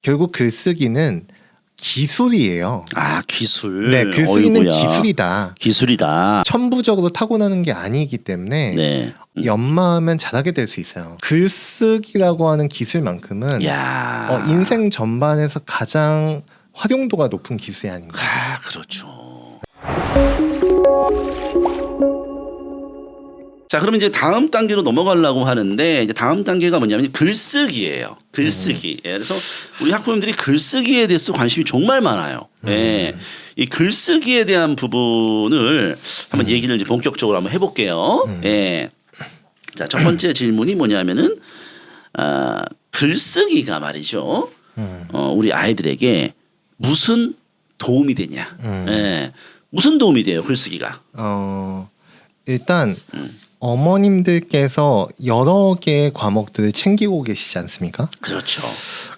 결국 글쓰기는 기술이에요. 아, 기술. 네, 글쓰기는 어이구야. 기술이다. 기술이다. 천부적으로 타고나는 게 아니기 때문에 네. 연마하면 잘하게 될 수 있어요. 글쓰기라고 하는 기술만큼은 야. 인생 전반에서 가장 활용도가 높은 기술이 아닌가. 아, 그렇죠. 자, 그러면 이제 다음 단계로 넘어가려고 하는데 이제 다음 단계가 뭐냐면 글쓰기예요. 글쓰기. 예, 그래서 우리 학부모님들이 글쓰기에 대해서 관심이 정말 많아요. 예. 이 글쓰기에 대한 부분을 한번 얘기를 이제 본격적으로 한번 해볼게요. 예. 자, 첫 번째 질문이 뭐냐면은 글쓰기가 말이죠. 우리 아이들에게 무슨 도움이 되냐? 예. 무슨 도움이 돼요, 글쓰기가? 일단 어머님들께서 여러 개의 과목들을 챙기고 계시지 않습니까? 그렇죠.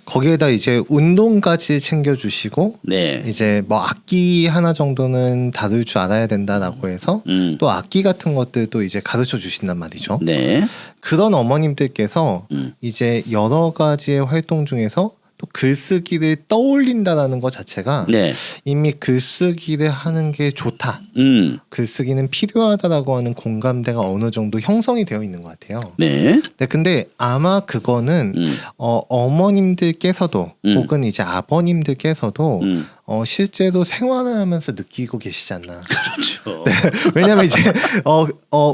거기에다 이제 운동까지 챙겨주시고 네. 이제 뭐 악기 하나 정도는 다룰 줄 알아야 된다라고 해서 또 악기 같은 것들도 이제 가르쳐 주신단 말이죠. 네. 그런 어머님들께서 이제 여러 가지의 활동 중에서 또 글쓰기를 떠올린다라는 것 자체가 네. 이미 글쓰기를 하는 게 좋다. 글쓰기는 필요하다라고 하는 공감대가 어느 정도 형성이 되어 있는 것 같아요. 네. 네, 근데 아마 그거는 어머님들께서도 혹은 이제 아버님들께서도 실제로 생활을 하면서 느끼고 계시지 않나. 그렇죠. 네, 왜냐하면 이제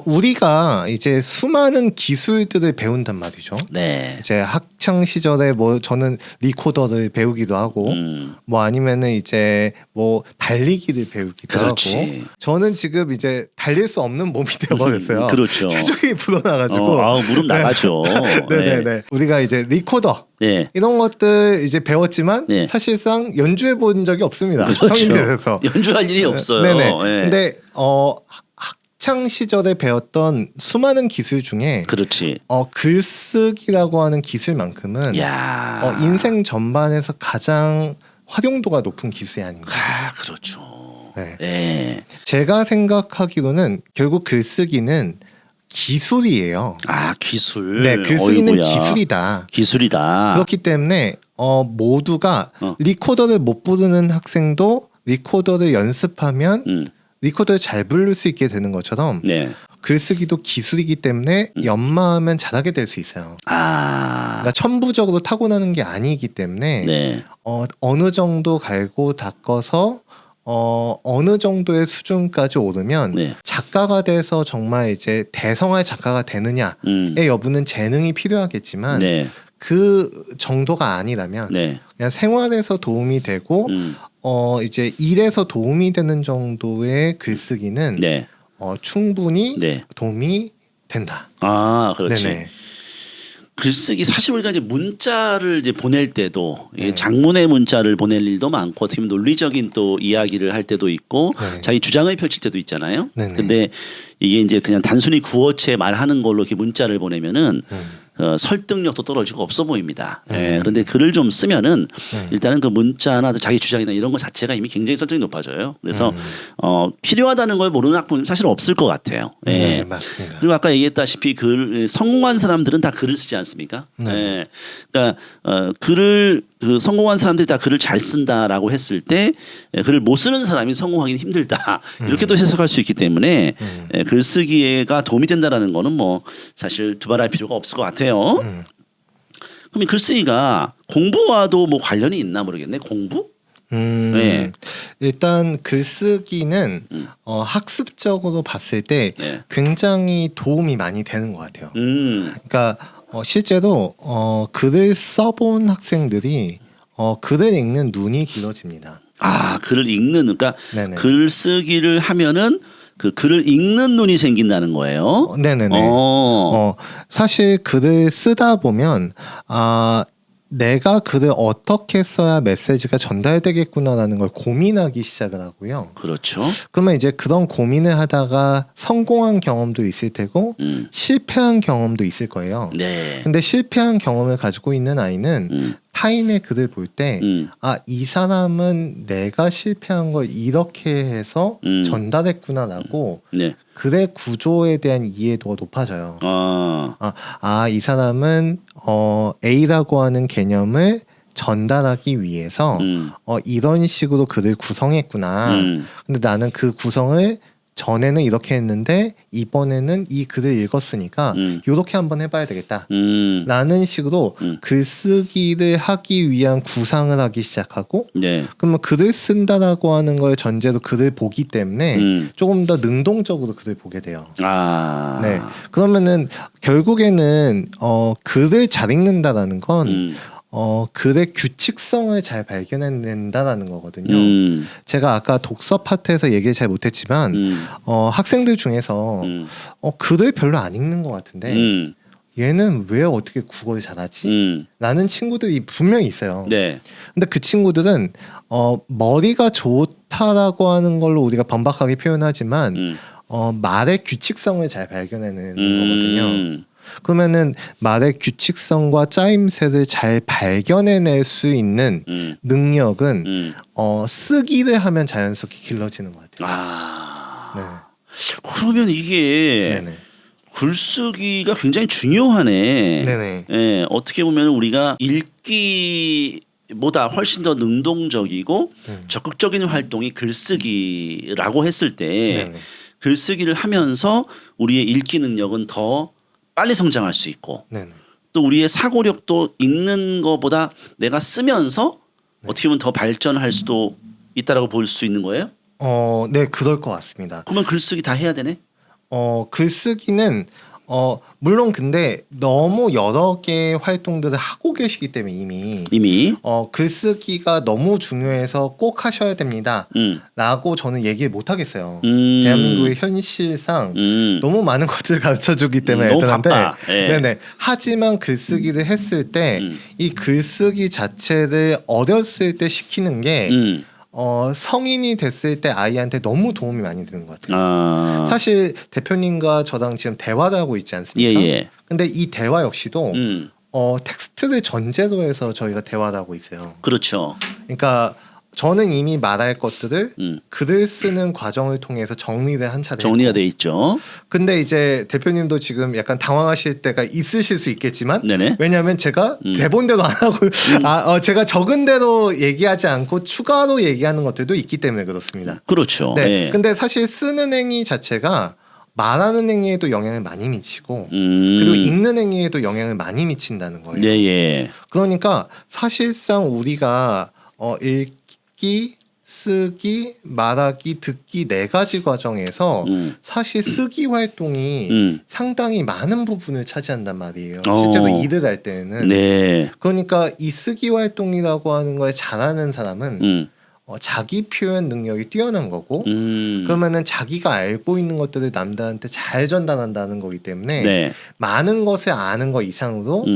우리가 이제 수많은 기술들을 배운단 말이죠. 네. 이제 학창 시절에 뭐 저는 리코더를 배우기도 하고 뭐 아니면은 이제 뭐 달리기를 배우기도 그렇지. 하고 저는 지금 이제 달릴 수 없는 몸이 되어버렸어요. 그렇죠. 체중이 불어나가지고 무릎 나가죠. 네네네. 우리가 이제 리코더 네. 이런 것들 이제 배웠지만 네. 사실상 연주해 본 적이 없습니다. 그렇죠. 성인들에서 연주할 일이 없어요. 네네. 네. 근데 학창 시절에 배웠던 수많은 기술 중에 그렇지. 글쓰기라고 하는 기술만큼은 야. 인생 전반에서 가장 활용도가 높은 기술이 아닌가. 아, 그렇죠. 네. 네. 제가 생각하기로는 결국 글쓰기는 기술이에요. 아, 기술. 네, 글쓰기는 어이구야. 기술이다. 기술이다. 그렇기 때문에 모두가 리코더를 못 부르는 학생도 리코더를 연습하면 리코더를 잘 부를 수 있게 되는 것처럼 네. 글쓰기도 기술이기 때문에 연마하면 잘하게 될 수 있어요. 아. 그러니까 천부적으로 타고나는 게 아니기 때문에 네. 어느 정도 갈고 닦아서 어느 정도의 수준까지 오르면 네. 작가가 돼서 정말 이제 대성할 작가가 되느냐의 여부는 재능이 필요하겠지만 네. 그 정도가 아니라면 네. 그냥 생활에서 도움이 되고 이제 일에서 도움이 되는 정도의 글쓰기는 네. 충분히 네. 도움이 된다. 아, 그렇지. 네네. 글쓰기 사실 우리가 이제 문자를 이제 보낼 때도 네. 장문의 문자를 보낼 일도 많고 어떻게 보면 논리적인 또 이야기를 할 때도 있고 네. 자기 주장을 펼칠 때도 있잖아요. 네네. 근데 이게 이제 그냥 단순히 구어체 말하는 걸로 이렇게 문자를 보내면은 설득력도 떨어지고 없어 보입니다. 예, 그런데 글을 좀 쓰면은 일단은 그 문자나 자기 주장이나 이런 것 자체가 이미 굉장히 설득이 높아져요. 그래서 필요하다는 걸 모르는 학부모님 사실 없을 것 같아요. 예. 네, 맞습니다. 그리고 아까 얘기했다시피 성공한 사람들은 다 글을 쓰지 않습니까? 예. 그러니까 글을 성공한 사람들이 다 글을 잘 쓴다라고 했을 때 글을 못 쓰는 사람이 성공하기는 힘들다. 이렇게도 해석할 수 있기 때문에 글쓰기가 도움이 된다라는 거는 뭐 사실 두말할 필요가 없을 것 같아요. 그럼 글쓰기가 공부와도 뭐 관련이 있나 모르겠네. 공부? 네. 일단 글쓰기는 학습적으로 봤을 때 네. 굉장히 도움이 많이 되는 것 같아요. 그러니까 실제로 글을 써본 학생들이 글을 읽는 눈이 길어집니다. 아, 글을 읽는 그러니까 네네. 글쓰기를 하면은 그 글을 읽는 눈이 생긴다는 거예요. 네네네. 사실 글을 쓰다 보면 내가 글을 어떻게 써야 메시지가 전달되겠구나라는 걸 고민하기 시작을 하고요. 그렇죠. 그러면 이제 그런 고민을 하다가 성공한 경험도 있을 테고 실패한 경험도 있을 거예요. 네. 근데 실패한 경험을 가지고 있는 아이는 타인의 글을 볼 때 이 사람은 내가 실패한 걸 이렇게 해서 전달했구나라고 네. 글의 구조에 대한 이해도가 높아져요. 이 사람은 A라고 하는 개념을 전달하기 위해서 이런 식으로 글을 구성했구나. 근데 나는 그 구성을 전에는 이렇게 했는데 이번에는 이 글을 읽었으니까 이렇게 한번 해봐야 되겠다 라는 식으로 글쓰기를 하기 위한 구상을 하기 시작하고 네. 그러면 글을 쓴다라고 하는 걸 전제로 글을 보기 때문에 조금 더 능동적으로 글을 보게 돼요. 아. 네. 그러면은 결국에는 글을 잘 읽는다라는 건 글의 규칙성을 잘 발견해낸다라는 거거든요. 제가 아까 독서 파트에서 얘기를 잘 못했지만 학생들 중에서 글을 별로 안 읽는 것 같은데 얘는 왜 어떻게 국어를 잘하지? 라는 친구들이 분명히 있어요. 네. 근데 그 친구들은 머리가 좋다라고 하는 걸로 우리가 반박하게 표현하지만 말의 규칙성을 잘 발견해내는 거거든요. 그러면은 말의 규칙성과 짜임새를 잘 발견해낼 수 있는 능력은 쓰기를 하면 자연스럽게 길러지는 것 같아요. 아. 네. 그러면 이게 네네. 글쓰기가 굉장히 중요하네. 네네. 예, 어떻게 보면 우리가 읽기보다 훨씬 더 능동적이고 적극적인 활동이 글쓰기라고 했을 때 네네. 글쓰기를 하면서 우리의 읽기 능력은 더 빨리 성장할 수 있고 네네. 또 우리의 사고력도 읽는 것보다 내가 쓰면서 어떻게 보면 더 발전할 수도 있다라고 볼 수 있는 거예요? 네, 그럴 것 같습니다. 그러면 글쓰기 다 해야 되네? 글쓰기는 물론 근데 너무 여러 개의 활동들을 하고 계시기 때문에 이미 글쓰기가 너무 중요해서 꼭 하셔야 됩니다 라고 저는 얘기를 못 하겠어요. 대한민국의 현실상 너무 많은 것들을 가르쳐주기 때문에 너무 애들한테 바빠. 예. 네네. 하지만 글쓰기를 했을 때 이 글쓰기 자체를 어렸을 때 시키는 게 성인이 됐을 때 아이한테 너무 도움이 많이 되는 것 같아요. 아. 사실 대표님과 저랑 지금 대화를 하고 있지 않습니까? 예. 근데 이 대화 역시도 텍스트를 전제로 해서 저희가 대화를 하고 있어요. 그렇죠. 그러니까 저는 이미 말할 것들을 글을 쓰는 과정을 통해서 정리를 한 차례 정리가 했고. 돼 있죠. 근데 이제 대표님도 지금 약간 당황하실 때가 있으실 수 있겠지만 네네. 왜냐하면 제가 대본대로 안 하고 제가 적은 대로 얘기하지 않고 추가로 얘기하는 것들도 있기 때문에 그렇습니다. 그렇죠. 네. 예. 근데 사실 쓰는 행위 자체가 말하는 행위에도 영향을 많이 미치고 그리고 읽는 행위에도 영향을 많이 미친다는 거예요. 예. 그러니까 사실상 우리가 읽기, 쓰기, 말하기, 듣기 네 가지 과정에서 사실 쓰기 활동이 상당히 많은 부분을 차지한단 말이에요. 실제로 일을 할 때는. 네. 그러니까 이 쓰기 활동이라고 하는 걸 잘하는 사람은 자기 표현 능력이 뛰어난 거고 그러면은 자기가 알고 있는 것들을 남들한테 잘 전달한다는 거기 때문에 네. 많은 것을 아는 것 이상으로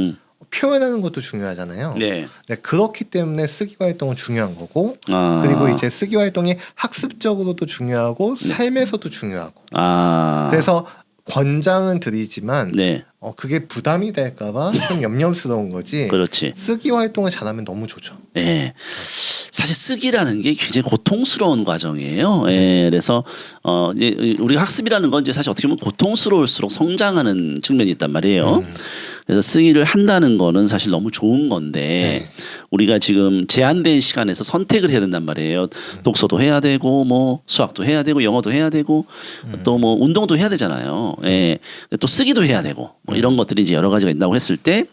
표현하는 것도 중요하잖아요. 네. 네, 그렇기 때문에 쓰기 활동은 중요한 거고 아. 그리고 이제 쓰기 활동이 학습적으로도 중요하고 삶에서도 중요하고 아. 그래서 권장은 드리지만 네. 그게 부담이 될까봐 좀 염려스러운 거지. 그렇지. 쓰기 활동을 잘하면 너무 좋죠. 예. 사실 쓰기라는 게 굉장히 고통스러운 과정이에요. 예. 그래서 우리가 학습이라는 건 이제 사실 어떻게 보면 고통스러울수록 성장하는 측면이 있단 말이에요. 그래서 쓰기를 한다는 거는 사실 너무 좋은 건데 우리가 지금 제한된 시간에서 선택을 해야 된단 말이에요. 독서도 해야 되고 뭐 수학도 해야 되고 영어도 해야 되고 또 뭐 운동도 해야 되잖아요. 예. 또 쓰기도 해야 되고 뭐 이런 것들이 이제 여러 가지가 있다고 했을 때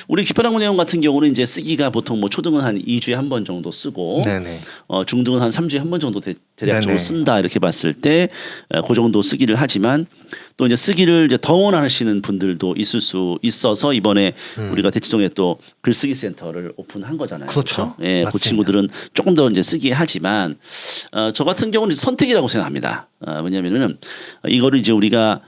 우리 기파랑구 내용 같은 경우는 이제 쓰기가 보통 뭐 초등은 한 2주에 한 번 정도 쓰고 네네. 중등은 한 3주에 한 번 정도 대략적으로 네네. 쓴다 이렇게 봤을 때 그 정도 쓰기를 하지만 또 이제 쓰기를 이제 더 원하시는 분들도 있을 수 있어서 이번에 우리가 대치동에 또 글쓰기 센터를 오픈한 거잖아요. 그렇죠. 예, 그 맞습니다. 친구들은 조금 더 이제 쓰기 하지만 저 같은 경우는 선택이라고 생각합니다. 왜냐하면은 이거를 이제 우리가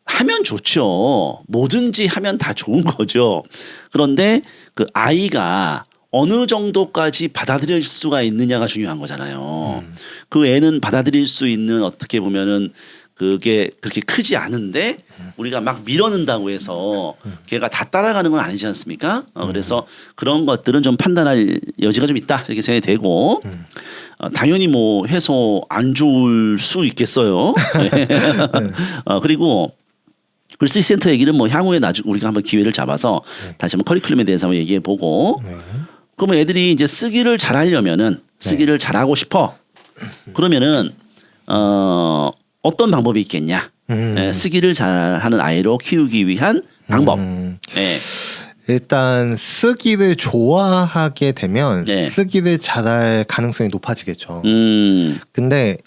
하면 좋죠. 뭐든지 하면 다 좋은 거죠. 그런데 그 아이가 어느 정도까지 받아들일 수가 있느냐가 중요한 거잖아요. 그 애는 받아들일 수 있는 어떻게 보면은 그게 그렇게 크지 않은데 우리가 막 밀어넣는다고 해서 걔가 다 따라가는 건 아니지 않습니까? 그래서 그런 것들은 좀 판단할 여지가 좀 있다 이렇게 생각이 되고 당연히 뭐 해서 안 좋을 수 있겠어요. 그리고 글쓰기 센터 얘기는 뭐 향후에 나중에 우리가 한번 기회를 잡아서 다시 한번 커리큘럼에 대해서 한번 얘기해 보고 그러면 애들이 이제 쓰기를 잘하려면은 쓰기를 잘하고 싶어. 그러면은 어떤 방법이 있겠냐? 쓰기를 잘하는 아이로 키우기 위한 방법. 네. 일단 쓰기를 좋아하게 되면 네. 쓰기를 잘할 가능성이 높아지겠죠. 근데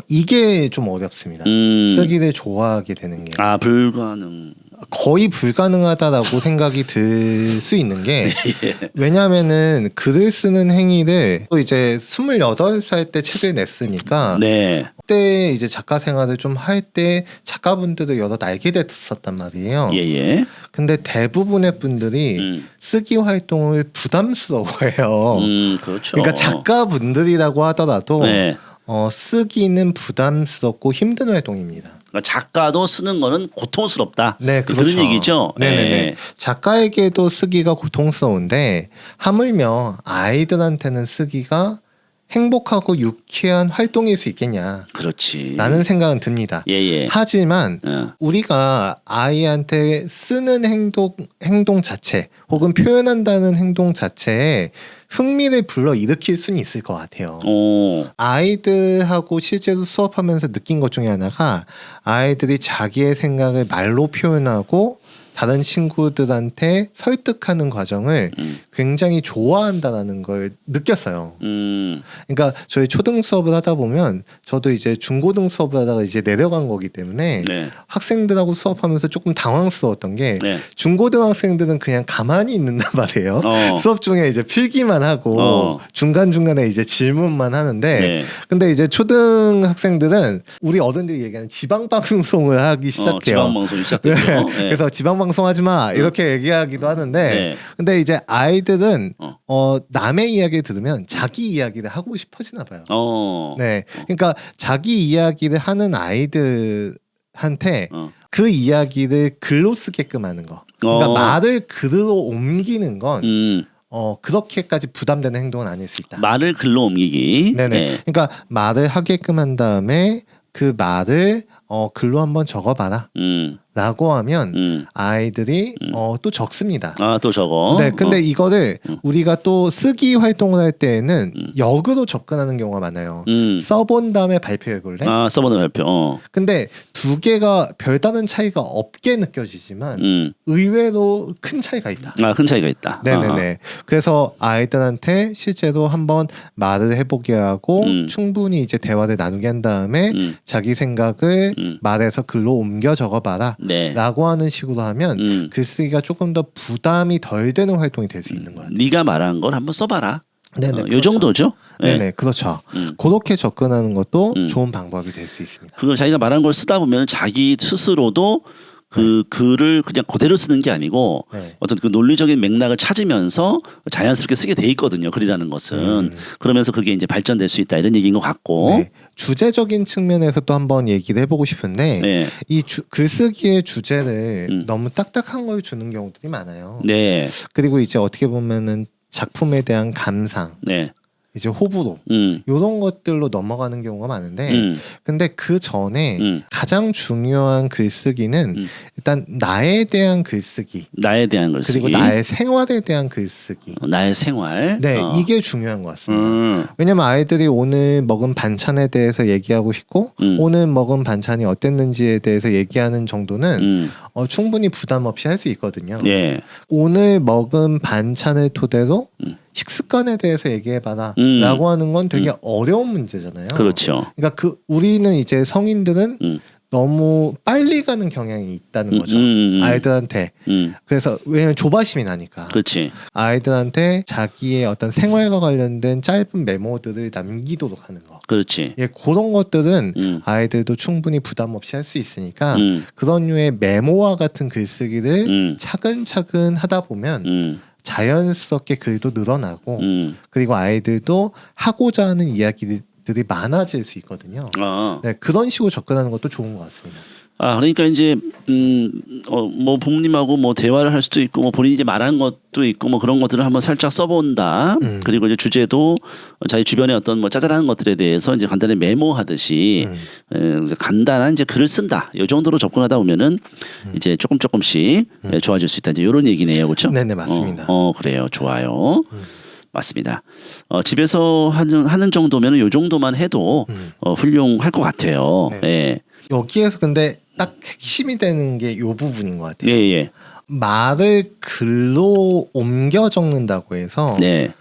이게 좀 어렵습니다. 쓰기를 좋아하게 되는 게 불가능. 거의 불가능하다라고 생각이 들 수 있는 게 예. 왜냐하면은 글을 쓰는 행위를 또 이제 28살 때 책을 냈으니까 네. 그때 이제 작가 생활을 좀 할 때 작가분들을 여러 알게 됐었단 말이에요. 예예. 근데 대부분의 분들이 쓰기 활동을 부담스러워해요. 그렇죠. 그러니까 작가분들이라고 하더라도 네. 쓰기는 부담스럽고 힘든 활동입니다. 그러니까 작가도 쓰는 거는 고통스럽다. 네, 그렇죠. 그런 얘기죠. 네네네. 네. 작가에게도 쓰기가 고통스러운데 하물며 아이들한테는 쓰기가 행복하고 유쾌한 활동일 수 있겠냐? 그렇지. 라는 생각은 듭니다. 예예. 하지만 우리가 아이한테 쓰는 행동 자체 혹은 표현한다는 행동 자체에 흥미를 불러일으킬 수는 있을 것 같아요. 아이들하고 실제로 수업하면서 느낀 것 중에 하나가 아이들이 자기의 생각을 말로 표현하고 다른 친구들한테 설득하는 과정을 굉장히 좋아한다라는 걸 느꼈어요. 그러니까 저희 초등 수업을 하다 보면 저도 이제 중고등 수업을 하다가 이제 내려간 거기 때문에 네. 학생들하고 수업하면서 조금 당황스러웠던 게 네. 중고등 학생들은 그냥 가만히 있는단 말이에요. 수업 중에 이제 필기만 하고 중간중간에 이제 질문만 하는데 네. 근데 이제 초등 학생들은 우리 어른들이 얘기하는 지방 방송을 하기 시작해요. 지방 방송이 시작되죠. 네. 네. 그래서 지방 방송하지 마 이렇게 얘기하기도 하는데 네. 근데 이제 아이들은 남의 이야기를 들으면 자기 이야기를 하고 싶어지나 봐요. 네, 그러니까 자기 이야기를 하는 아이들한테 그 이야기를 글로 쓰게끔 하는 거. 그러니까 말을 글로 옮기는 건 그렇게까지 부담되는 행동은 아닐 수 있다. 말을 글로 옮기기. 네네. 네. 그러니까 말을 하게끔 한 다음에 그 말을 글로 한번 적어봐라. 라고 하면 아이들이 또 적습니다. 또 적어. 네, 근데 이거를 우리가 또 쓰기 활동을 할 때에는 역으로 접근하는 경우가 많아요. 써본 다음에 발표해볼래? 써보는 발표. 근데 두 개가 별다른 차이가 없게 느껴지지만 의외로 큰 차이가 있다. 큰 차이가 있다. 네네네. 그래서 아이들한테 실제로 한번 말을 해보게 하고 충분히 이제 대화를 나누게 한 다음에 자기 생각을 말해서 글로 옮겨 적어봐라. 네. 라고 하는 식으로 하면 글쓰기가 조금 더 부담이 덜 되는 활동이 될 수 있는 것 같아요. 네가 말한 걸 한번 써봐라. 네네, 요 그렇죠. 정도죠. 네네, 그렇죠. 그렇게 접근하는 것도 좋은 방법이 될 수 있습니다. 그걸 자기가 말한 걸 쓰다 보면 자기 스스로도 그 글을 그냥 그대로 쓰는 게 아니고 어떤 그 논리적인 맥락을 찾으면서 자연스럽게 쓰게 돼 있거든요. 글이라는 것은 그러면서 그게 이제 발전될 수 있다 이런 얘기인 것 같고 네. 주제적인 측면에서 또 한번 얘기를 해보고 싶은데 이 글쓰기의 주제를 너무 딱딱한 걸 주는 경우들이 많아요. 네. 그리고 이제 어떻게 보면은 작품에 대한 감상, 이제 호불호 이런 것들로 넘어가는 경우가 많은데 근데 그 전에 가장 중요한 글쓰기는 일단 나에 대한 글쓰기, 나에 대한 글쓰기, 그리고 나의 생활에 대한 글쓰기, 나의 생활, 네 이게 중요한 것 같습니다. 왜냐면 아이들이 오늘 먹은 반찬에 대해서 얘기하고 싶고 오늘 먹은 반찬이 어땠는지에 대해서 얘기하는 정도는 충분히 부담 없이 할 수 있거든요. 오늘 먹은 반찬을 토대로 식습관에 대해서 얘기해봐라 라고 하는 건 되게 어려운 문제잖아요. 그렇죠. 그러니까 우리는 이제 성인들은 너무 빨리 가는 경향이 있다는 거죠. 아이들한테. 그래서 왜냐면 조바심이 나니까. 그렇지. 아이들한테 자기의 어떤 생활과 관련된 짧은 메모들을 남기도록 하는 거. 그렇지. 예, 그런 것들은 아이들도 충분히 부담 없이 할 수 있으니까 그런 류의 메모와 같은 글쓰기를 차근차근 하다 보면 자연스럽게 글도 늘어나고 그리고 아이들도 하고자 하는 이야기들이 많아질 수 있거든요. 네, 그런 식으로 접근하는 것도 좋은 것 같습니다. 그러니까 이제 뭐 부모님하고 뭐 대화를 할 수도 있고 뭐 본인이 이제 말하는 것도 있고 뭐 그런 것들을 한번 살짝 써본다. 그리고 이제 주제도 자기 주변에 어떤 뭐 짜잘한 것들에 대해서 이제 간단히 메모하듯이 간단한 이제 글을 쓴다. 이 정도로 접근하다 보면은 이제 조금씩 좋아질 수 있다. 이제 이런 얘기네요, 그렇죠? 네네 맞습니다. 그래요, 좋아요. 맞습니다. 집에서 하는 정도면 요 정도만 해도 훌륭할 것 같아요. 네. 예. 여기에서 근데 딱 핵심이 되는 게 요 부분인 것 같아요. 예, 예. 말을 글로 옮겨 적는다고 해서 네.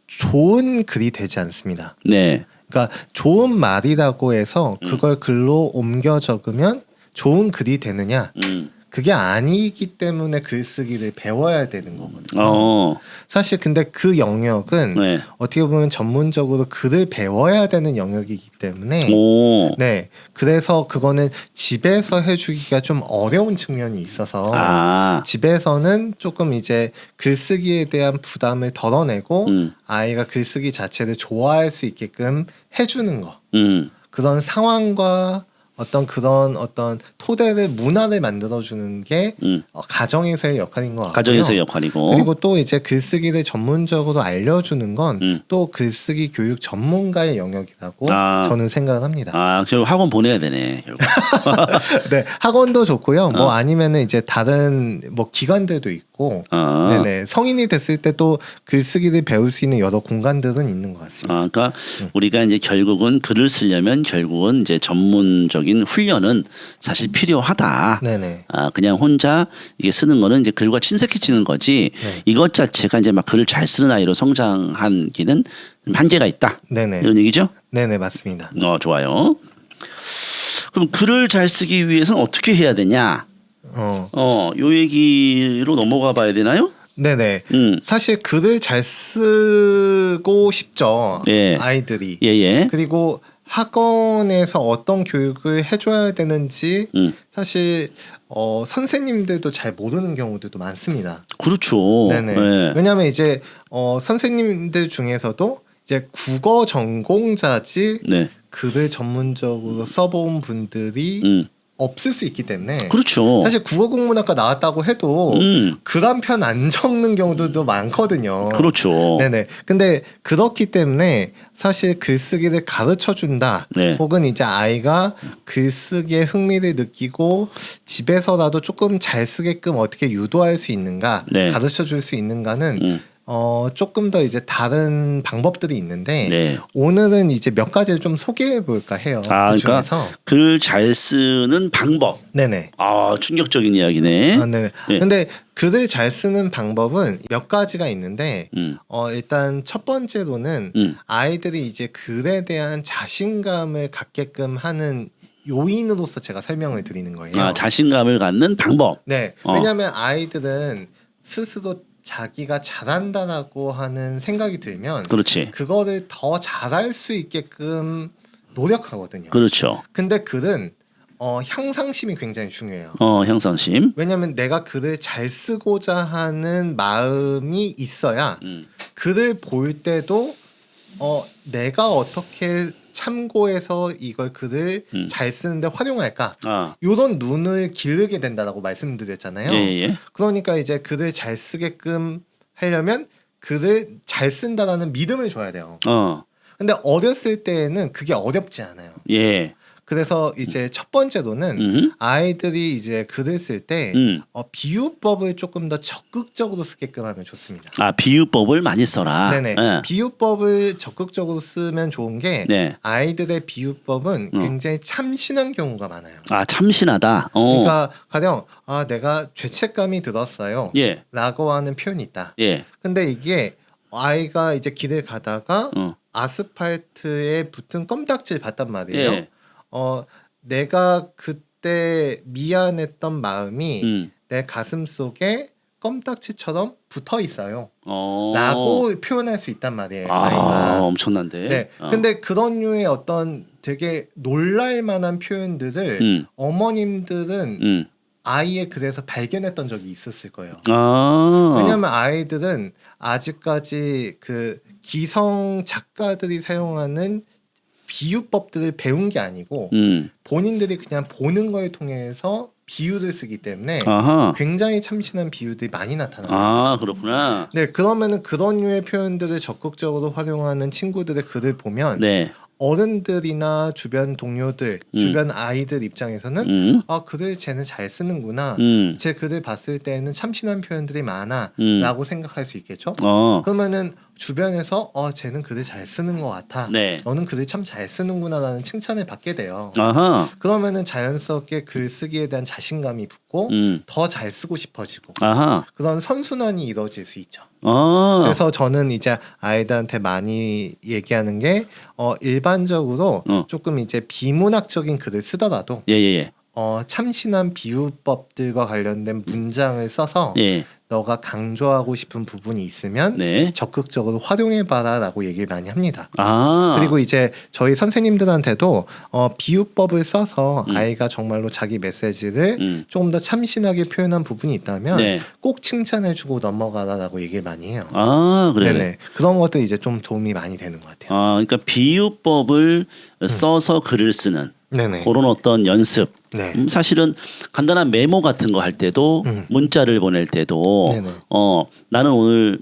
좋은 글이 되지 않습니다. 네. 그러니까 좋은 말이라고 해서 그걸 글로 옮겨 적으면 좋은 글이 되느냐? 그게 아니기 때문에 글쓰기를 배워야 되는 거거든요. 사실 근데 그 영역은 네. 어떻게 보면 전문적으로 글을 배워야 되는 영역이기 때문에 오. 네, 그래서 그거는 집에서 해주기가 좀 어려운 측면이 있어서 아. 집에서는 조금 이제 글쓰기에 대한 부담을 덜어내고 아이가 글쓰기 자체를 좋아할 수 있게끔 해주는 거, 그런 상황과 그런 토대를 문화를 만들어주는 게 가정에서의 역할인 것 같고요. 가정에서의 역할이고. 그리고 또 이제 글쓰기를 전문적으로 알려주는 건 또 글쓰기 교육 전문가의 영역이라고 저는 생각을 합니다. 아, 결국 학원 보내야 되네. 결국. 네, 학원도 좋고요. 뭐 아니면은 이제 다른 뭐 기관들도 있고, 네네, 성인이 됐을 때 또 글쓰기를 배울 수 있는 여러 공간들은 있는 것 같습니다. 그러니까 우리가 이제 결국은 글을 쓰려면 결국은 이제 전문적인 훈련은 사실 필요하다. 네네. 그냥 혼자 이게 쓰는 거는 이제 글과 친숙해지는 거지. 네. 이것 자체가 이제 막 글을 잘 쓰는 아이로 성장하기는 한계가 있다. 네네. 이런 얘기죠? 네네, 맞습니다. 좋아요. 그럼 글을 잘 쓰기 위해서는 어떻게 해야 되냐? 요 얘기로 넘어가 봐야 되나요? 네네. 사실 글을 잘 쓰고 싶죠. 예. 아이들이. 예. 그리고 학원에서 어떤 교육을 해줘야 되는지 사실 선생님들도 잘 모르는 경우들도 많습니다. 그렇죠. 네네. 네. 왜냐하면 이제 선생님들 중에서도 이제 국어 전공자지 네. 글을 전문적으로 써본 분들이 없을 수 있기 때문에 그렇죠. 사실 국어 국문학과 나왔다고 해도 글 한 편 안 적는 경우들도 많거든요. 그렇죠. 네네. 근데 그렇기 때문에 사실 글쓰기를 가르쳐 준다. 네. 혹은 이제 아이가 글쓰기에 흥미를 느끼고 집에서라도 조금 잘 쓰게끔 어떻게 유도할 수 있는가, 네. 가르쳐 줄 수 있는가는 조금 더 이제 다른 방법들이 있는데 네. 오늘은 이제 몇 가지를 좀 소개해 볼까 해요. 그 그러니까 중에서. 글 잘 쓰는 방법. 네네. 충격적인 이야기네. 네네. 네. 근데 글을 잘 쓰는 방법은 몇 가지가 있는데 일단 첫 번째로는 아이들이 이제 글에 대한 자신감을 갖게끔 하는 요인으로서 제가 설명을 드리는 거예요. 자신감을 갖는 방법. 네. 왜냐하면 아이들은 스스로 자기가 잘한다라고 하는 생각이 들면 그렇지. 그거를 더 잘할 수 있게끔 노력하거든요. 그렇죠. 근데 글은 향상심이 굉장히 중요해요. 향상심. 왜냐하면 내가 글을 잘 쓰고자 하는 마음이 있어야 글을 볼 때도 내가 어떻게 참고해서 이걸 글을 잘 쓰는데 활용할까? 이런 눈을 기르게 된다라고 말씀드렸잖아요. 예. 그러니까 이제 글을 잘 쓰게끔 하려면 글을 잘 쓴다라는 믿음을 줘야 돼요. 근데 어렸을 때에는 그게 어렵지 않아요. 예. 그래서 이제 첫 번째로는 아이들이 이제 글을 쓸 때 비유법을 조금 더 적극적으로 쓰게끔 하면 좋습니다. 비유법을 많이 써라. 네네. 네. 비유법을 적극적으로 쓰면 좋은 게 네. 아이들의 비유법은 굉장히 참신한 경우가 많아요. 참신하다. 그러니까 가령 내가 죄책감이 들었어요. 예. 라고 하는 표현이 있다. 예. 근데 이게 아이가 이제 길을 가다가 아스팔트에 붙은 껌딱지를 봤단 말이에요. 예. 내가 그때 미안했던 마음이 내 가슴 속에 껌딱지처럼 붙어 있어요. 라고 표현할 수 있단 말이에요. 아이가. 엄청난데. 네. 근데 그런 류의 어떤 되게 놀랄 만한 표현들을 어머님들은 아이의 글에서 발견했던 적이 있었을 거예요. 왜냐하면 아이들은 아직까지 그 기성 작가들이 사용하는 비유법들을 배운 게 아니고 본인들이 그냥 보는 걸 통해서 비유를 쓰기 때문에 굉장히 참신한 비유들이 많이 나타납니다. 그렇구나. 네, 그러면은 그런 류의 표현들을 적극적으로 활용하는 친구들의 글을 보면 네. 어른들이나 주변 동료들, 주변 아이들 입장에서는 글을 쟤는 잘 쓰는구나. 제 글을 봤을 때는 참신한 표현들이 많아라고 생각할 수 있겠죠. 그러면은 주변에서 쟤는 글을 잘 쓰는 것 같아. 네. 너는 글을 참 잘 쓰는구나라는 칭찬을 받게 돼요. 아하. 그러면은 자연스럽게 글쓰기에 대한 자신감이 붙고 더 잘 쓰고 싶어지고 아하. 그런 선순환이 이루어질 수 있죠. 그래서 그래서 저는 이제 아이들한테 많이 얘기하는 게 일반적으로 조금 이제 비문학적인 글을 쓰더라도 예예예. 참신한 비유법들과 관련된 문장을 써서 예. 너가 강조하고 싶은 부분이 있으면 네. 적극적으로 활용해봐라라고 얘기를 많이 합니다. 아. 그리고 이제 저희 선생님들한테도 비유법을 써서 아이가 정말로 자기 메시지를 조금 더 참신하게 표현한 부분이 있다면 네. 꼭 칭찬해주고 넘어가라라고 얘기를 많이 해요. 아 그래. 네네. 그런 것들 이제 좀 도움이 많이 되는 것 같아요. 그러니까 비유법을 써서 글을 쓰는 네네. 그런 어떤 연습. 네. 사실은 간단한 메모 같은 거 할 때도 문자를 보낼 때도 네네. 나는 오늘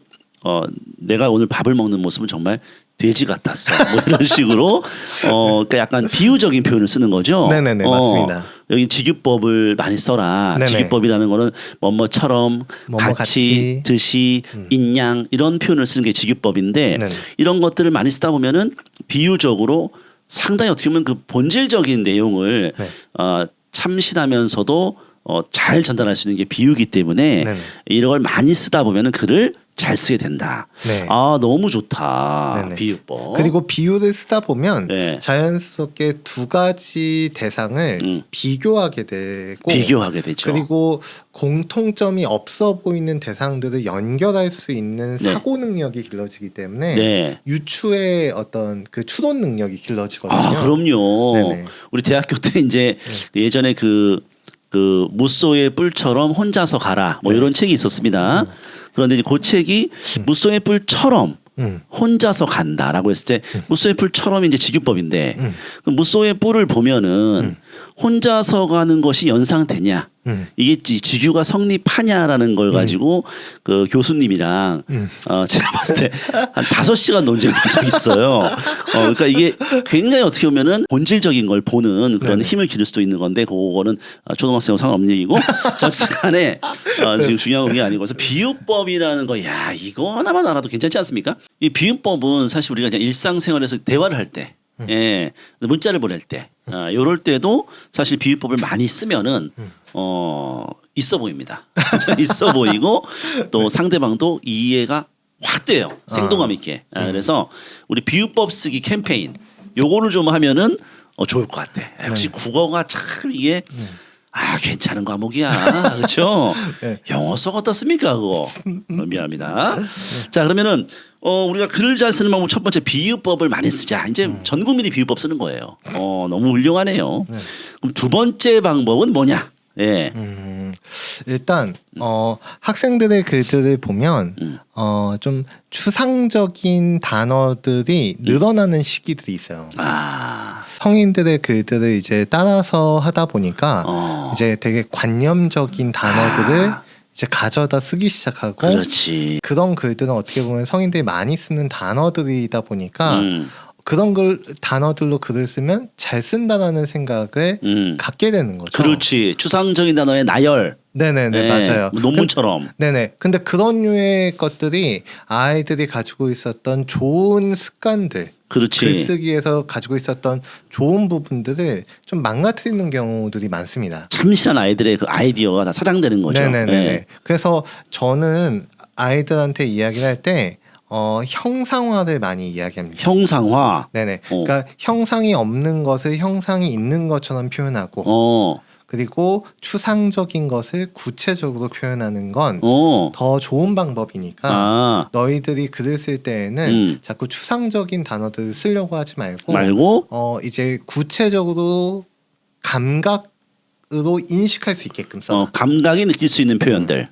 내가 오늘 밥을 먹는 모습은 정말 돼지 같았어. 뭐 이런 식으로 그러니까 약간 비유적인 표현을 쓰는 거죠. 네네네, 맞습니다. 여기 직유법을 많이 써라. 네네. 직유법이라는 거는 뭐뭐처럼 뭐뭐 같이 듯이 인양 이런 표현을 쓰는 게 직유법인데 네네. 이런 것들을 많이 쓰다 보면은 비유적으로 상당히 어떻게 보면 그 본질적인 내용을 네. 참신하면서도 잘 전달할 수 있는 게 비유기 때문에 네네. 이런 걸 많이 쓰다 보면은 글을 잘 쓰게 된다. 네. 아 너무 좋다. 네네. 비유법. 그리고 비유를 쓰다 보면 네. 자연스럽게 두 가지 대상을 비교하게 되고 비교하게 되죠. 그리고 공통점이 없어 보이는 대상들을 연결할 수 있는 네. 사고 능력이 길러지기 때문에 네. 유추의 어떤 그 추론 능력이 길러지거든요. 아 그럼요. 네네. 우리 대학교 때 이제 예전에 그 무소의 뿔처럼 혼자서 가라 뭐 네. 이런 책이 있었습니다. 그런데 이제 그 책이 무소의 뿔처럼 혼자서 간다라고 했을 때 무소의 뿔처럼 이제 직유법인데 그 무소의 뿔을 보면은 혼자서 가는 것이 연상되냐 이게 직유가 성립하냐라는 걸 가지고 그 교수님이랑 제가 봤을 때 한 5시간 논쟁을 한 적이 있어요. 그러니까 이게 굉장히 어떻게 보면은 본질적인 걸 보는 그런 네네. 힘을 기를 수도 있는 건데 그거는 초등학생하고 상관없는 얘기고 어쨌든 간에 지금 중요한 게 아니고 그래서 비유법이라는 거 야 이거 하나만 알아도 괜찮지 않습니까? 이 비유법은 사실 우리가 그냥 일상생활에서 대화를 할 때 예, 문자를 보낼 때 요럴 때도 사실 비유법을 많이 쓰면은 있어 보입니다. 있어 보이고 또 상대방도 이해가 확 돼요. 생동감 있게. 그래서 우리 비유법 쓰기 캠페인 요거를 좀 하면은 좋을 것 같아. 역시 국어가 참 이게 괜찮은 과목이야. 그렇죠? 네. 영어 속 어떻습니까 그거? 미안합니다. 자 그러면은 우리가 글을 잘 쓰는 방법 첫 번째 비유법을 많이 쓰자. 이제 전 국민이 비유법 쓰는 거예요. 너무 훌륭하네요. 그럼 두 번째 방법은 뭐냐? 예. 일단 학생들의 글들을 보면 좀 추상적인 단어들이 늘어나는 시기들이 있어요. 성인들의 글들을 이제 따라서 하다 보니까 이제 되게 관념적인 단어들을 이제 가져다 쓰기 시작하고 그렇지. 그런 글들은 어떻게 보면 성인들이 많이 쓰는 단어들이다 보니까 그런 단어들로 글을 쓰면 잘 쓴다라는 생각을 갖게 되는 거죠. 그렇지. 추상적인 단어의 나열. 네네네, 네, 맞아요. 논문처럼. 네네. 근데 그런 류의 것들이 아이들이 가지고 있었던 좋은 습관들, 그렇지. 글쓰기에서 가지고 있었던 좋은 부분들을 좀 망가뜨리는 경우들이 많습니다. 참신한 아이들의 그 아이디어가 다 사장되는 거죠. 네네네. 네. 그래서 저는 아이들한테 이야기를 할 때 형상화를 많이 이야기합니다. 형상화. 네네. 그러니까 형상이 없는 것을 형상이 있는 것처럼 표현하고 그리고 추상적인 것을 구체적으로 표현하는 건 더 좋은 방법이니까 너희들이 글을 쓸 때에는 자꾸 추상적인 단어들을 쓰려고 하지 말고 이제 구체적으로 감각으로 인식할 수 있게끔 써. 감각이 느낄 수 있는 표현들.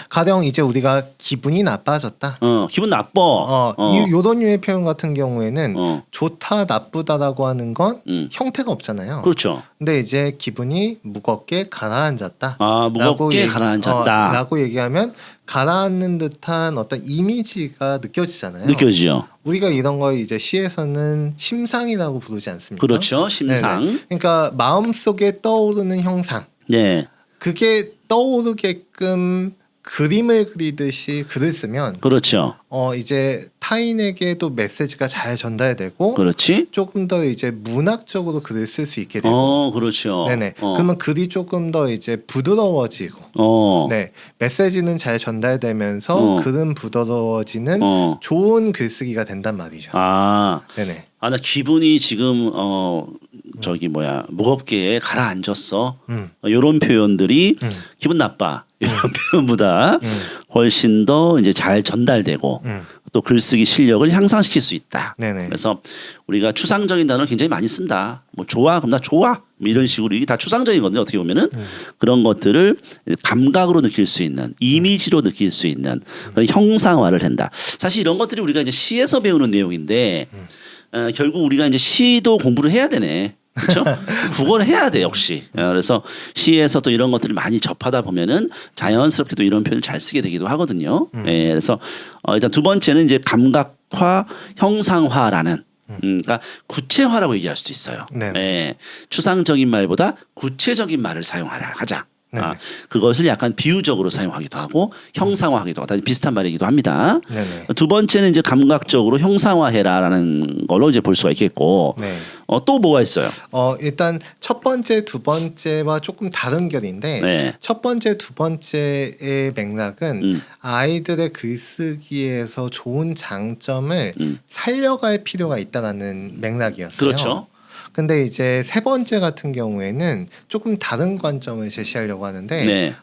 가령 이제 우리가 기분이 나빠졌다. 기분 나빠. 요런 류의 표현 같은 경우에는 좋다 나쁘다라고 하는 건 형태가 없잖아요. 그렇죠. 근데 이제 기분이 무겁게 가라앉았다. 무겁게 가라앉았다. 라고 얘기하면 가라앉는 듯한 어떤 이미지가 느껴지잖아요. 느껴지죠. 우리가 이런 걸 이제 시에서는 심상이라고 부르지 않습니까? 그렇죠. 심상. 네네. 그러니까 마음속에 떠오르는 형상. 네. 그게 떠오르게끔 그림을 그리듯이 글을 쓰면 그렇죠. 이제 타인에게도 메시지가 잘 전달되고 그렇지. 조금 더 이제 문학적으로 글을 쓸 수 있게 되고 그렇죠. 네네. 그러면 글이 조금 더 이제 부드러워지고 네 메시지는 잘 전달되면서 글은 부드러워지는 좋은 글쓰기가 된단 말이죠. 네네. 나 기분이 지금 저기 뭐야 무겁게 가라앉았어. 이런 표현들이 기분 나빠. 이런 표현보다 훨씬 더 이제 잘 전달되고 또 글쓰기 실력을 향상시킬 수 있다. 네네. 그래서 우리가 추상적인 단어를 굉장히 많이 쓴다. 뭐 좋아, 그럼 나 좋아. 뭐 이런 식으로 이게 다 추상적이거든요. 어떻게 보면은 그런 것들을 감각으로 느낄 수 있는, 이미지로 느낄 수 있는 그런 형상화를 한다. 사실 이런 것들이 우리가 이제 시에서 배우는 내용인데 결국 우리가 이제 시도 공부를 해야 되네. 그렇죠? 국어를 해야 돼 역시. 그래서 시에서 또 이런 것들을 많이 접하다 보면은 자연스럽게도 이런 표현을 잘 쓰게 되기도 하거든요. 그래서 일단 두 번째는 이제 감각화, 형상화라는. 그러니까 구체화라고 얘기할 수도 있어요. 추상적인 말보다 구체적인 말을 하자. 그것을 약간 비유적으로 사용하기도 하고 형상화하기도 하고 비슷한 말이기도 합니다. 네네. 두 번째는 이제 감각적으로 형상화해라라는 걸로 이제 볼 수가 있겠고 또 뭐가 있어요? 일단 첫 번째, 두 번째와 조금 다른 결인데 첫 번째, 두 번째의 맥락은 아이들의 글쓰기에서 좋은 장점을 살려갈 필요가 있다라는 맥락이었어요. 그렇죠. 근데 이제 세 번째 같은 경우에는 조금 다른 관점을 제시하려고 하는데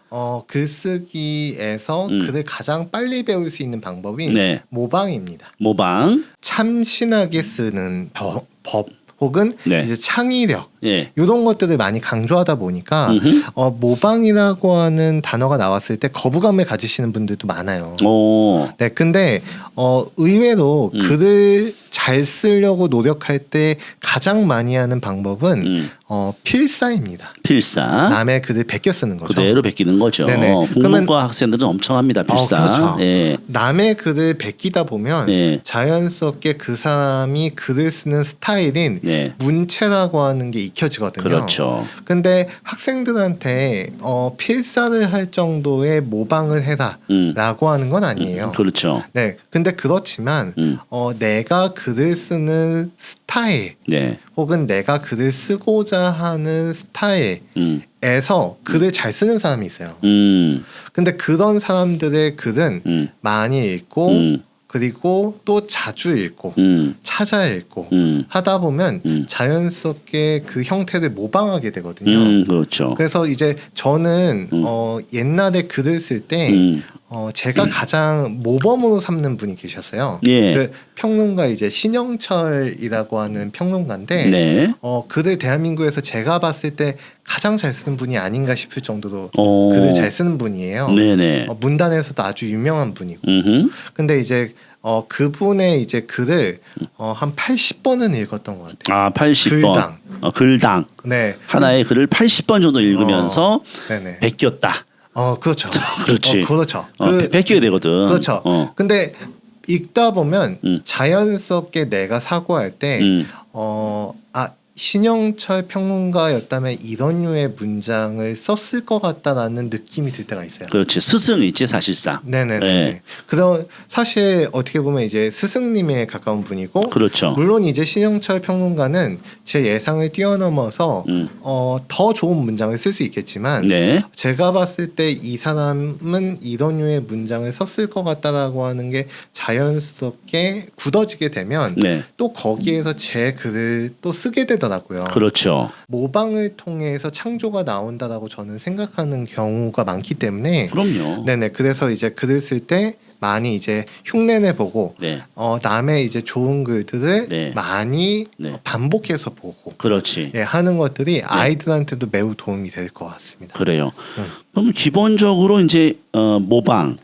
글쓰기에서 글을 가장 빨리 배울 수 있는 방법이 모방입니다. 모방. 참신하게 쓰는 법 혹은 이제 창의력 이런 것들을 많이 강조하다 보니까 모방이라고 하는 단어가 나왔을 때 거부감을 가지시는 분들도 많아요. 네, 근데 의외로 글을 잘 쓰려고 노력할 때 가장 많이 하는 방법은 필사입니다. 필사. 남의 글을 베껴 쓰는 거죠. 그대로 베끼는 거죠. 네네. 국문과 학생들은 엄청 합니다. 필사. 그렇죠. 남의 글을 베끼다 보면 자연스럽게 그 사람이 글을 쓰는 스타일인 문체라고 하는 게 익혀지거든요. 그렇죠. 근데 학생들한테 필사를 할 정도의 모방을 해라라고 하는 건 아니에요. 그렇죠. 네. 근데 그렇지만 내가 글을 쓰는 스타일 혹은 내가 글을 쓰고자 하는 스타일에서 글을 잘 쓰는 사람이 있어요. 근데 그런 사람들의 글은 많이 읽고 그리고 또 자주 읽고 찾아 읽고 하다 보면 자연스럽게 그 형태를 모방하게 되거든요. 그렇죠. 그래서 이제 저는 옛날에 글을 쓸 때 제가 가장 모범으로 삼는 분이 계셨어요. 그 평론가 이제 신영철이라고 하는 평론가인데 글을 대한민국에서 제가 봤을 때 가장 잘 쓰는 분이 아닌가 싶을 정도로 글을 잘 쓰는 분이에요. 문단에서도 아주 유명한 분이고. 근데 이제 그분의 이제 글을 한 80번은 읽었던 것 같아요. 80번. 글당. 하나의 글을 80번 정도 읽으면서 베꼈다. 그렇죠. 그렇지. 그렇죠. 베껴야 되거든. 그렇죠. 근데 읽다 보면 자연스럽게 내가 사고할 때 신영철 평론가였다면 이런 류의 문장을 썼을 것 같다라는 느낌이 들 때가 있어요. 그렇지. 스승이지 사실상. 네네네. 그럼 사실 어떻게 보면 이제 스승님에 가까운 분이고, 그렇죠. 물론 이제 신영철 평론가는 제 예상을 뛰어넘어서 더 좋은 문장을 쓸 수 있겠지만, 제가 봤을 때 이 사람은 이런 류의 문장을 썼을 것 같다라고 하는 게 자연스럽게 굳어지게 되면 또 거기에서 제 글을 또 쓰게 되더라고요. 그렇죠. 모방을 통해서 창조가 나온다라고 저는 생각하는 경우가 많기 때문에 그럼요. 네네. 그래서 이제 글을 쓸 때 많이 이제 흉내내 보고 남의 이제 좋은 글들을 많이 반복해서 보고 그렇지. 하는 것들이 아이들한테도 매우 도움이 될 것 같습니다. 그래요. 그럼 기본적으로 이제 모방,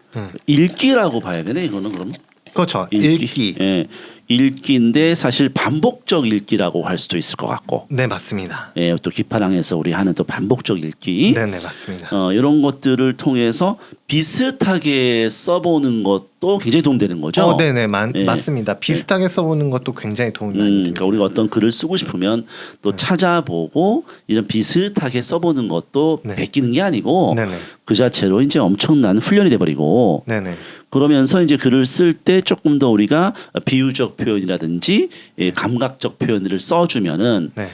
읽기라고 봐야 되네 이거는 그럼. 그렇죠. 읽기. 읽기인데 사실 반복적 읽기라고 할 수도 있을 것 같고. 네, 맞습니다. 또 기파랑에서 우리 하는 또 반복적 읽기. 네, 맞습니다. 이런 것들을 통해서 비슷하게 써보는 것도 것도 굉장히 도움되는 거죠. 네네 예. 맞습니다. 비슷하게 써보는 것도 굉장히 도움이 많이 됩니다. 그러니까 우리가 어떤 글을 쓰고 싶으면 또 찾아보고 이런 비슷하게 써보는 것도 네. 베끼는 게 아니고 네네. 그 자체로 이제 엄청난 훈련이 돼버리고 네네. 그러면서 이제 글을 쓸 때 조금 더 우리가 비유적 표현이라든지 감각적 표현들을 써주면은 네.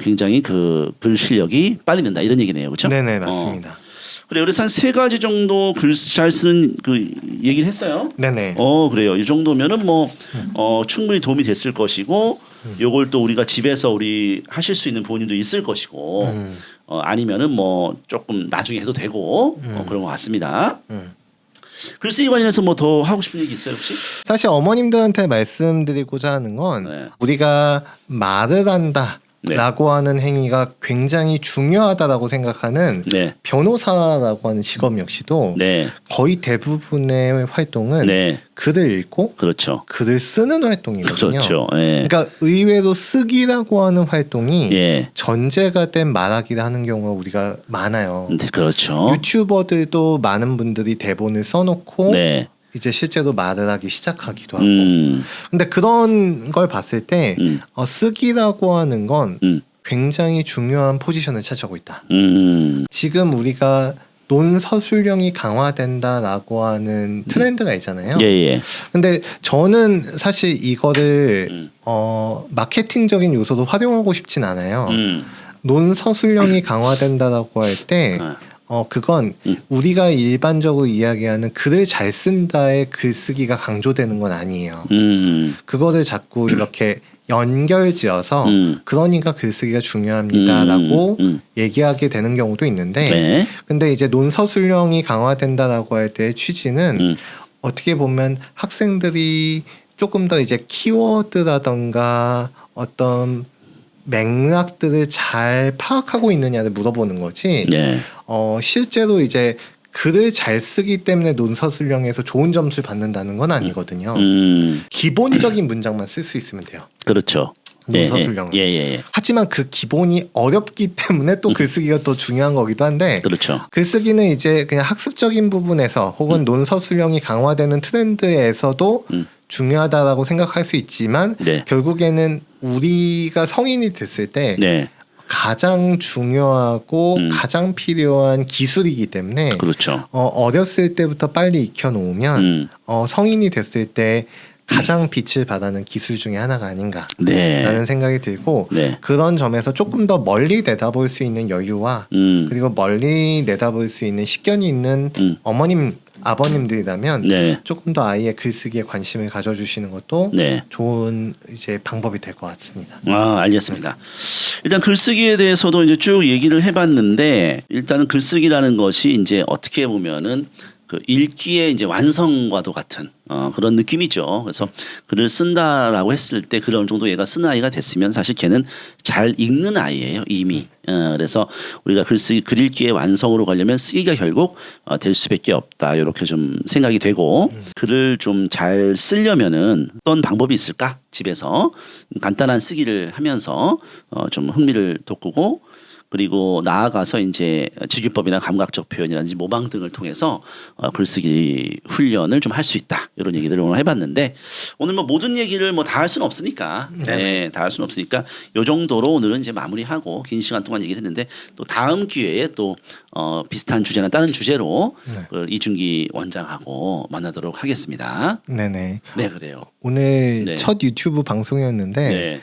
굉장히 그 글 실력이 빨리 는다 이런 얘기네요, 그렇죠? 네네 맞습니다. 그래, 그래서 한 3가지 정도 글 잘 쓰는 그 얘기를 했어요. 네네. 그래요. 이 정도면은 뭐 충분히 도움이 됐을 것이고, 요걸 또 우리가 집에서 우리 하실 수 있는 본인도 있을 것이고, 아니면은 뭐 조금 나중에 해도 되고 그런 것 같습니다. 글쓰기 관련해서 뭐 더 하고 싶은 얘기 있어요, 혹시? 사실 어머님들한테 말씀드리고자 하는 건 네. 우리가 말을 한다. 네. 라고 하는 행위가 굉장히 중요하다라고 생각하는 네. 변호사라고 하는 직업 역시도 네. 거의 대부분의 활동은 네. 글을 읽고 그렇죠. 글을 쓰는 활동이거든요. 그렇죠. 예. 그러니까 의외로 쓰기라고 하는 활동이 예. 전제가 된 말하기를 하는 경우가 우리가 많아요. 그렇죠. 유튜버들도 많은 분들이 대본을 써놓고 네. 이제 실제로 말을 하기 시작하기도 하고. 음. 근데 그런 걸 봤을 때 쓰기라고 하는 건 굉장히 중요한 포지션을 차지하고 있다. 지금 우리가 논서술형이 강화된다라고 하는 트렌드가 있잖아요. 예. 근데 저는 사실 이거를 마케팅적인 요소도 활용하고 싶진 않아요. 논서술형이 강화된다라고 할 때 그건 우리가 일반적으로 이야기하는 글을 잘 쓴다의 글쓰기가 강조되는 건 아니에요. 그거를 자꾸 이렇게 연결지어서 그러니까 글쓰기가 중요합니다라고 얘기하게 되는 경우도 있는데 네. 근데 이제 논서술형이 강화된다라고 할 때의 취지는 어떻게 보면 학생들이 조금 더 이제 키워드라던가 어떤 맥락들을 잘 파악하고 있느냐를 물어보는 거지. 네. 실제로 이제 글을 잘 쓰기 때문에 논서술형에서 좋은 점수를 받는다는 건 아니거든요. 기본적인 문장만 쓸 수 있으면 돼요. 그렇죠. 논서술형은. 예. 하지만 그 기본이 어렵기 때문에 또 글쓰기가 또 중요한 거기도 한데 그렇죠. 글쓰기는 이제 그냥 학습적인 부분에서 혹은 논서술형이 강화되는 트렌드에서도 중요하다라고 생각할 수 있지만 네. 결국에는 우리가 성인이 됐을 때 네. 가장 중요하고 가장 필요한 기술이기 때문에 그렇죠. 어렸을 때부터 빨리 익혀놓으면 성인이 됐을 때 가장 빛을 발하는 기술 중에 하나가 아닌가라는 네. 생각이 들고 네. 그런 점에서 조금 더 멀리 내다볼 수 있는 여유와 그리고 멀리 내다볼 수 있는 식견이 있는 어머님 아버님들이라면 네. 조금 더 아이의 글쓰기에 관심을 가져주시는 것도 네. 좋은 이제 방법이 될 것 같습니다. 알겠습니다. 일단 글쓰기에 대해서도 이제 쭉 얘기를 해봤는데 일단은 글쓰기라는 것이 이제 어떻게 보면은 그 읽기의 이제 완성과도 같은 그런 느낌이죠. 그래서 글을 쓴다라고 했을 때 그런 정도 얘가 쓴 아이가 됐으면 사실 걔는 잘 읽는 아이예요 이미. 그래서 우리가 글쓰기 글 읽기의 완성으로 가려면 쓰기가 결국 될 수밖에 없다 이렇게 좀 생각이 되고 글을 좀 잘 쓰려면은 어떤 방법이 있을까 집에서 간단한 쓰기를 하면서 좀 흥미를 돋구고 그리고 나아가서 이제 직유법이나 감각적 표현이라든지 모방 등을 통해서 글쓰기 훈련을 좀 할 수 있다 이런 얘기들을 오늘 해봤는데 오늘 뭐 모든 얘기를 뭐 다 할 수는 없으니까 네, 다 할 수는 없으니까 요 정도로 오늘은 이제 마무리하고 긴 시간 동안 얘기를 했는데 또 다음 기회에 또 비슷한 주제나 다른 주제로 그 이준기 원장하고 만나도록 하겠습니다. 네네. 네 그래요. 오늘 네. 첫 유튜브 방송이었는데 네.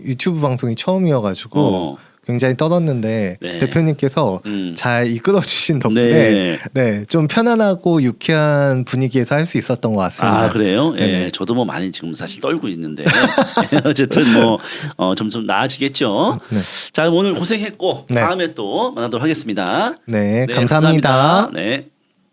유튜브 방송이 처음이어가지고 굉장히 떨었는데 네. 대표님께서 잘 이끌어 주신 덕분에 네. 네, 좀 편안하고 유쾌한 분위기에서 할 수 있었던 것 같습니다. 아 그래요? 예, 네네. 저도 뭐 많이 지금 사실 떨고 있는데 어쨌든 뭐 점점 나아지겠죠. 네. 자 오늘 고생했고 네. 다음에 또 만나도록 하겠습니다. 네, 감사합니다. 네.